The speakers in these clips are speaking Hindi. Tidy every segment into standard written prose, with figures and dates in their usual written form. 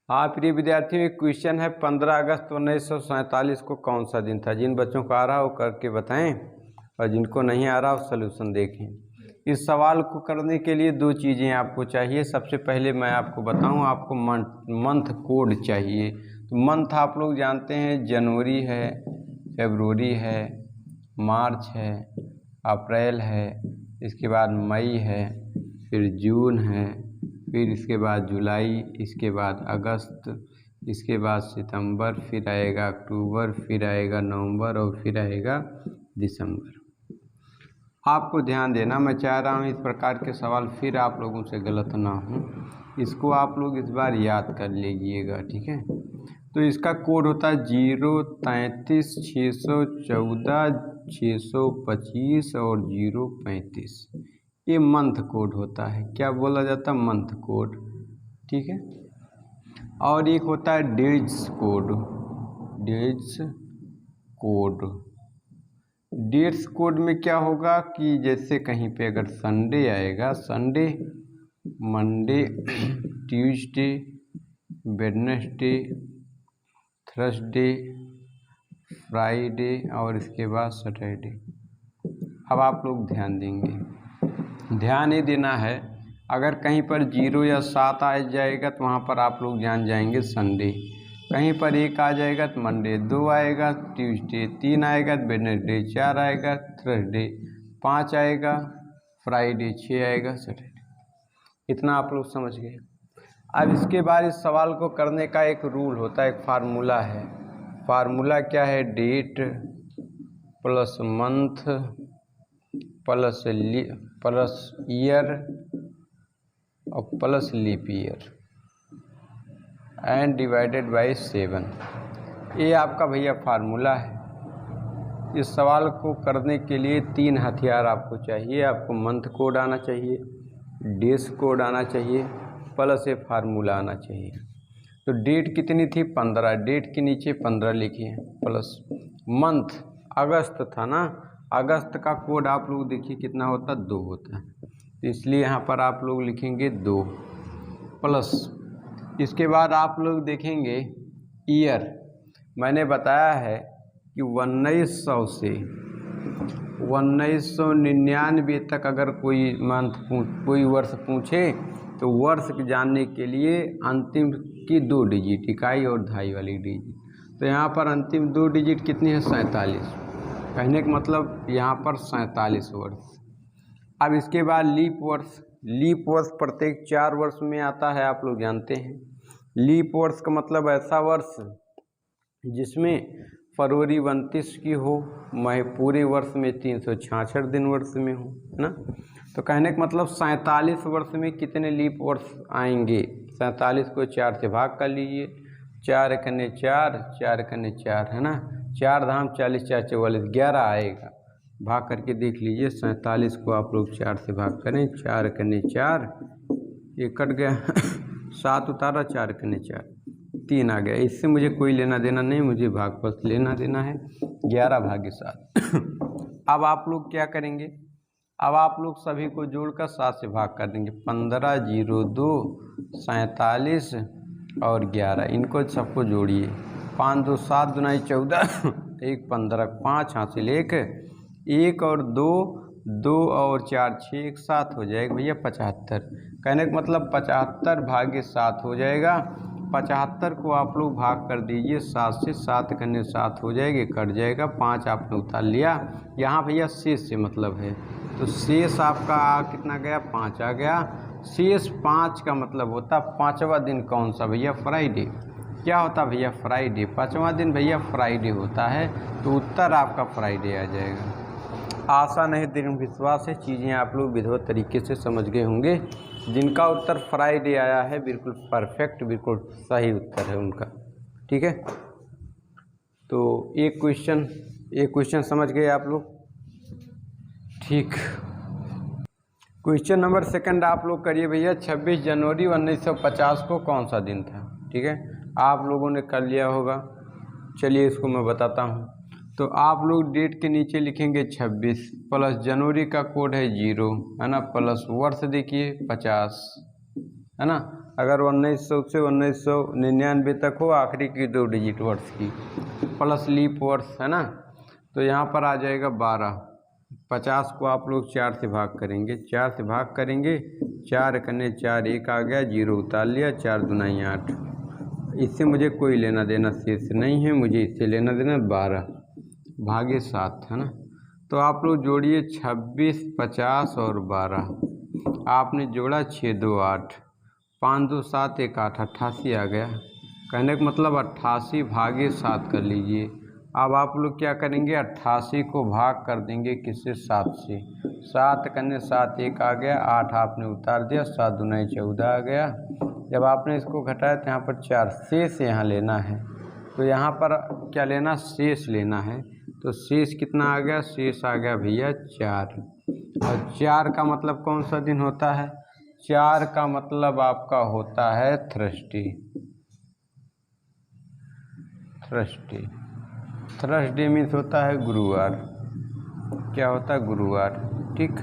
हाँ प्रिय विद्यार्थियों, एक क्वेश्चन है 15 अगस्त 1947 को कौन सा दिन था। जिन बच्चों को आ रहा हो करके बताएं और जिनको नहीं आ रहा हो सलूशन देखें। इस सवाल को करने के लिए दो चीज़ें आपको चाहिए। सबसे पहले मैं आपको बताऊं, आपको मंथ कोड चाहिए। तो मंथ आप लोग जानते हैं, जनवरी है, फरवरी है, मार्च है, अप्रैल है, इसके बाद मई है, फिर जून है, फिर इसके बाद जुलाई, इसके बाद अगस्त, इसके बाद सितंबर, फिर आएगा अक्टूबर, फिर आएगा नवंबर और फिर आएगा दिसंबर। आपको ध्यान देना, मैं चाह रहा हूँ इस प्रकार के सवाल फिर आप लोगों से गलत ना हो। इसको आप लोग इस बार याद कर लीजिएगा, ठीक है। तो इसका कोड होता है 033-614-625 और 035। ये मंथ कोड होता है। क्या बोला जाता है? मंथ कोड, ठीक है। और एक होता है days code. Days code, dates code में क्या होगा कि जैसे कहीं पे अगर संडे आएगा, Sunday, Monday, Tuesday, Wednesday, Thursday, Friday और इसके बाद सैटरडे। अब आप लोग ध्यान देंगे, ध्यान ये देना है, अगर कहीं पर 0 या 7 आ जाएगा तो वहाँ पर आप लोग जान जाएंगे संडे। कहीं पर 1 आ जाएगा तो मंडे, 2 आएगा ट्यूसडे, 3 आएगा तो वेडनेसडे, 4 आएगा थर्सडे, 5 आएगा फ्राइडे, 6 आएगा सैटरडे। इतना आप लोग समझ गए। अब इसके बाद इस सवाल को करने का एक रूल होता है, एक फार्मूला है। फार्मूला क्या है? Date plus month plus year और plus leap year and divided by 7। ये आपका भैया फार्मूला है। इस सवाल को करने के लिए 3 हथियार आपको चाहिए। आपको मंथ कोड आना चाहिए, डेज कोड आना चाहिए, प्लस ये फार्मूला आना चाहिए। तो डेट कितनी थी? 15। डेट के नीचे 15 लिखिए, प्लस मंथ अगस्त था ना, अगस्त का कोड आप लोग देखिए कितना होता है? 2 होता है। तो इसलिए यहाँ पर आप लोग लिखेंगे 2 प्लस, इसके बाद आप लोग देखेंगे ईयर। मैंने बताया है कि 1900 से 1999 तक अगर कोई कोई वर्ष पूछे तो वर्ष जानने के लिए अंतिम की 2 डिजिट, इकाई और दहाई वाली डिजिट। तो यहाँ पर अंतिम 2 डिजिट कितनी है? 47। कहने का मतलब यहाँ पर 47 वर्ष। अब इसके बाद लीप वर्ष। लीप वर्ष प्रत्येक 4 वर्ष में आता है, आप लोग जानते हैं। लीप वर्ष का मतलब ऐसा वर्ष जिसमें फरवरी 29 की हो, मई पूरे वर्ष में 366 दिन वर्ष में हो, है ना। तो कहने का मतलब 47 वर्ष में कितने लीप वर्ष आएंगे? 47 को 4 से भाग कर लीजिए, 4 कने 4, 4 कने 4, है ना। 4 धाम 40, 4 44, 11 आएगा। भाग करके देख लीजिए, 47 को आप लोग 4 से भाग करें, 4 कने 4, ये कट गया 7 उतारा, 4 कने 4, 3 आ गया। इससे मुझे कोई लेना देना नहीं, मुझे भागफल लेना देना है 11 भागे 7। अब आप लोग क्या करेंगे? अब आप लोग सभी को जोड़कर 7 से भाग कर देंगे। 15, 0, 2, 47 और 11, इनको सबको जोड़िए। 5 2 7 दुनाई 14, 1 15, 5 हासिल 1 और 2, 2 और 4 6, 1 7 हो जाएगा भैया 75। कहने का मतलब 75 भागे 7 हो जाएगा। 75 को आप लोग भाग कर दीजिए 7 से, 7 करने 7 हो जाएगी, कट जाएगा। 5 आपने उतार लिया। यहाँ भैया शेष से मतलब है, तो शेष आपका कितना गया? 5 आ गया। शेष 5 का मतलब होता 5वां दिन कौन सा भैया? फ्राइडे। क्या होता भैया? फ्राइडे। 5वां दिन भैया फ्राइडे होता है, तो उत्तर आपका फ्राइडे आ जाएगा। आशा नहीं दृढ़ विश्वास है चीज़ें आप लोग विधिवत तरीके से समझ गए होंगे। जिनका उत्तर फ्राइडे आया है बिल्कुल परफेक्ट, बिल्कुल सही उत्तर है उनका, ठीक है। तो एक क्वेश्चन समझ गए आप लोग, ठीक। क्वेश्चन नंबर 2 आप लोग करिए भैया। 26 जनवरी 1950 को कौन सा दिन था? ठीक है, आप लोगों ने कर लिया होगा। चलिए इसको मैं बताता हूँ। तो आप लोग डेट के नीचे लिखेंगे 26, प्लस जनवरी का कोड है 0, है ना, प्लस वर्ष देखिए 50, है ना। अगर 1900 से 1999 तक हो, आखिरी की 2 डिजिट वर्ष की, प्लस लीप वर्ष, है ना। तो यहाँ पर आ जाएगा 12। 50 को आप लोग 4 से भाग करेंगे, 4 से भाग करेंगे, 4 कने 4, 1 आ गया, 0 उतार लिया, 4 दूनी 8। इससे मुझे कोई लेना देना शेष नहीं है, मुझे इससे लेना देना 12 भागे 7, है ना। तो आप लोग जोड़िए 26, 50 और 12। आपने जोड़ा 6 2 8, 5 2 7 1 8, 88 आ गया। कहने का मतलब 88 भागे 7 कर लीजिए। अब आप लोग क्या करेंगे, 88 को भाग कर देंगे किससे, 7 से। 7 कने 7 1 आ गया, 8 आपने उतार दिया, 7 दूनी 14 आ गया। जब आपने इसको घटाया तो यहाँ पर 4 शेष यहाँ लेना है। तो यहाँ पर क्या लेना, शेष लेना है। तो शेष कितना आ गया, शेष आ गया भैया 4। और 4 का मतलब कौन सा दिन होता है, 4 का मतलब आपका होता है थर्सडे। थर्सडे थर्सडे मीन्स होता है गुरुवार। क्या होता है, गुरुवार। ठीक,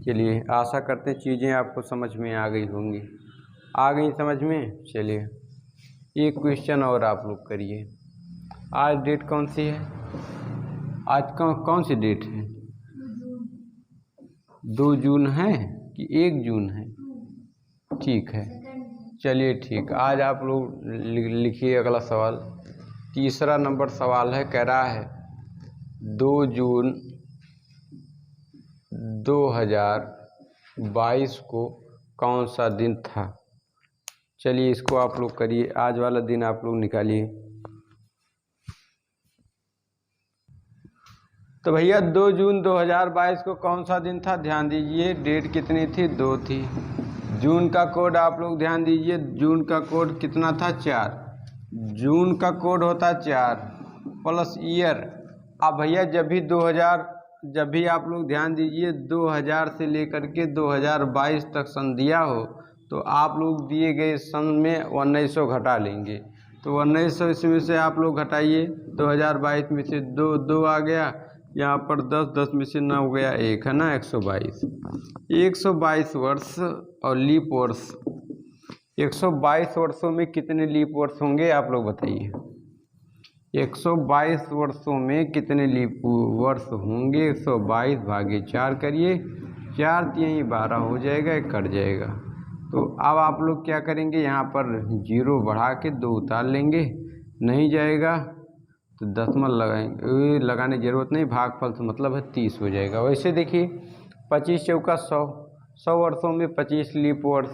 चलिए आशा करते चीज़ें आपको समझ में आ गई होंगी। आ गई समझ में। चलिए एक क्वेश्चन और आप लोग करिए। आज डेट कौन सी है, आज कौन सी डेट है, 2 जून है कि 1 जून है। ठीक है, चलिए ठीक। आज आप लोग लिखिए अगला सवाल। तीसरा नंबर सवाल है, कह रहा है 2 जून 2022 को कौन सा दिन था। चलिए इसको आप लोग करिए, आज वाला दिन आप लोग निकालिए। तो भैया 2 जून 2022 को कौन सा दिन था, ध्यान दीजिए। डेट कितनी थी, 2 थी। जून का कोड आप लोग ध्यान दीजिए, जून का कोड कितना था, 4। जून का कोड होता 4 प्लस ईयर। अब भैया जब भी आप लोग ध्यान दीजिए 2000 से लेकर के 2022 तक सन दिया हो, तो आप लोग दिए गए सन में 1900 घटा लेंगे। तो 1900 इसमें से आप लोग घटाइए, 2022 में से 2 आ गया, यहाँ पर 10 में से 9 हो गया 1, है ना। 122 वर्ष और लीप वर्ष। 122 वर्षों में कितने लीप वर्ष होंगे, आप लोग बताइए। 122 वर्षों में कितने लीप वर्ष होंगे। 122 भागे 4 करिए, 4 3 12 हो जाएगा, 1 कट जाएगा। तो अब आप लोग क्या करेंगे, यहाँ पर 0 बढ़ा के 2 उतार लेंगे, नहीं जाएगा तो दशमलव लगाएंगे, लगाने की ज़रूरत नहीं, भागफल से मतलब है 30 हो जाएगा। वैसे देखिए 25 चौका 100 वर्षों में 25 लीप वर्ष।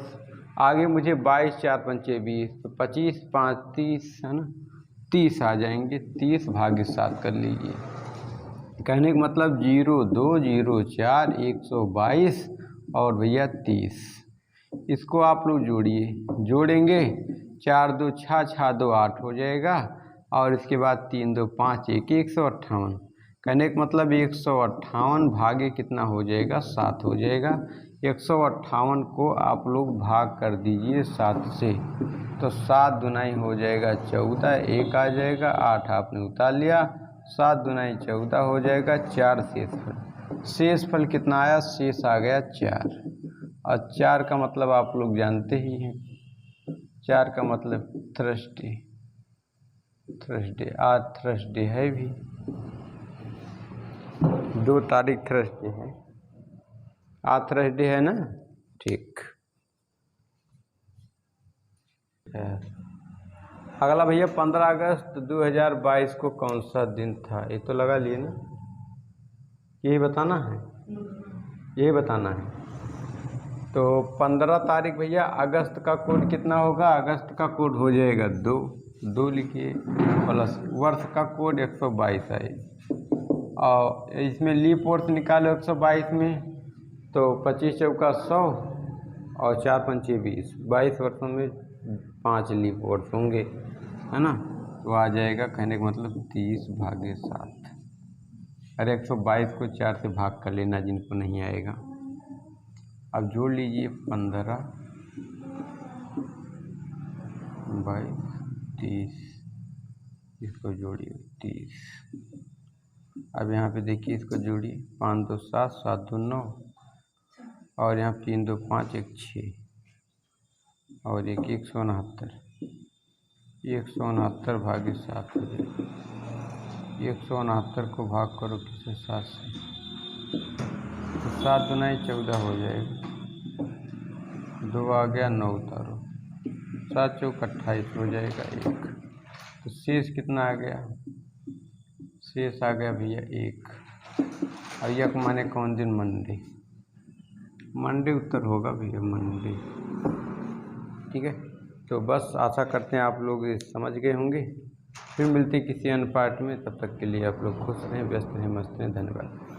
आगे मुझे 22 4 पंचे 20, तो 25 5 30, है ना, 30 आ जाएंगे। 30 भागे 7 कर लीजिए। कहने का मतलब 0 2 0 4 122 और भैया 30। इसको आप लोग जोड़िए, जोड़ेंगे 4 2 6 6 2 8 हो जाएगा, और इसके बाद 3 2 5 1 158। कहने का मतलब 158 भागे कितना हो जाएगा, 7 हो जाएगा। 158 को आप लोग भाग कर दीजिए 7 से, तो 7 दूनी हो जाएगा 14, 1 आ जाएगा, 8 आपने उतार लिया, 7 दूनी 14 हो जाएगा। 4 शेष फल कितना आया, शेष आ गया 4। और 4 का मतलब आप लोग जानते ही हैं, 4 का मतलब थर्सडे। आज थर्सडे है भी, 2 तारीख थर्सडे है, आज थर्सडे है ना। ठीक, अगला भैया 15 अगस्त 2022 को कौन सा दिन था, ये तो लगा लिए ना, यही बताना है, यही बताना है। तो 15 तारीख भैया अगस्त का कोड कितना होगा, अगस्त का कोड हो जाएगा 2 लिखिए, प्लस वर्ष का कोड 122 है, और इसमें लीप वर्ष निकालो 122 में, तो 25 चौका 100 और 4 पंचे 20, 22 वर्षों में 5 लीप वर्ष होंगे, है ना। तो आ जाएगा, कहने का मतलब 30 भागे 7। अरे 122 को 4 से भाग कर लेना जिनको नहीं आएगा। अब जोड़ लीजिए 15 22 30, इसको जोड़िए 30। अब यहाँ पे देखिए, इसको जोड़िए 5 2 7 7 2 9, और यहाँ 3 2 5 1 6, और एक 169, 169 भागे 7 हो जाएगा। 169 को भाग करो किसे 7 से, तो 7 दुनाई 14 हो जाएगा। 2 आ गया, 9 उतारो, 7 चौक 28 हो जाएगा 1। तो शेष कितना आ गया, शेष आ गया भैया 1। और यक माने कौन दिन, मंडे, मंडे उत्तर होगा भैया, मंडे। ठीक है, तो बस आशा करते हैं आप लोग समझ गए होंगे। फिर मिलते हैं किसी अन्य पार्ट में, तब तक के लिए आप लोग खुश रहें, व्यस्त रहें, मस्त रहें। धन्यवाद।